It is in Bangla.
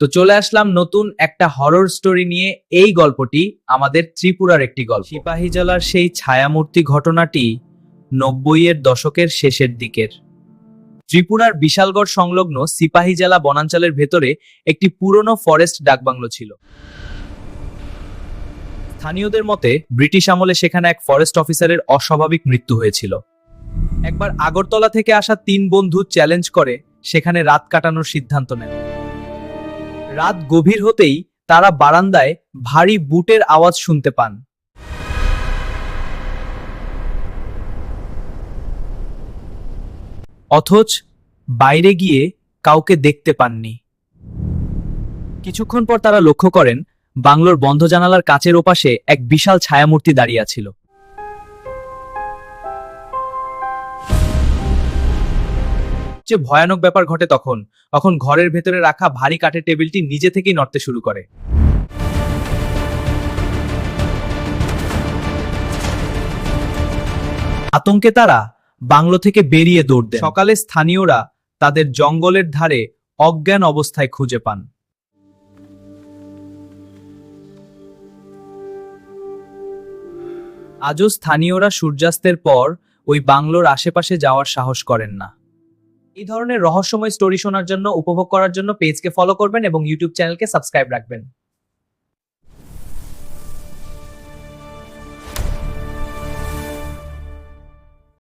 তো চলে আসলাম নতুন একটা হরর স্টোরি নিয়ে। এই গল্পটি আমাদের ত্রিপুরার একটি গল্প। সিপাহীজলার সেই ছায়ামূর্তি ঘটনাটি 90-এর দশকের শেষের দিকের। ত্রিপুরার বিশালগড় সংলগ্ন সিপাহীজলা বনাঞ্চলের ভেতরে একটি পুরনো ফরেস্ট ডাকবাংলো ছিল। স্থানীয়দের মতে ব্রিটিশ আমলে সেখানে এক ফরেস্ট অফিসারের অস্বাভাবিক মৃত্যু হয়েছিল। একবার আগরতলা থেকে আসা 3 বন্ধু চ্যালেঞ্জ করে সেখানে রাত কাটানোর সিদ্ধান্ত নেন। রাত গভীর হতেই তারা বারান্দায় ভারী বুটের আওয়াজ শুনতে পান। অথচ বাইরে গিয়ে কাউকে দেখতে পাননি। কিছুক্ষণ পর তারা লক্ষ্য করেন বাংলোর বন্ধ জানালার কাচের ওপাশে এক বিশাল ছায়ামূর্তি দাঁড়িয়ে ছিল। যে ভয়ানক ব্যাপার ঘটে তখন ঘরের ভেতরে রাখা ভারী কাঠের টেবিলটি নিজে থেকেই নড়তে শুরু করে। আতঙ্কে তারা বাংলো থেকে বেরিয়ে দৌড় দেন। সকালে স্থানীয়রা তাদের জঙ্গলের ধারে অজ্ঞান অবস্থায় খুঁজে পান। আজও স্থানীয়রা সূর্যাস্তের পর ওই বাংলোর আশেপাশে যাওয়ার সাহস করেন না। এই ধরনের রহস্যময় স্টোরি শোনার জন্য, উপভোগ করার জন্য পেজকে ফলো করবেন এবং ইউটিউব চ্যানেলকে সাবস্ক্রাইব রাখবেন।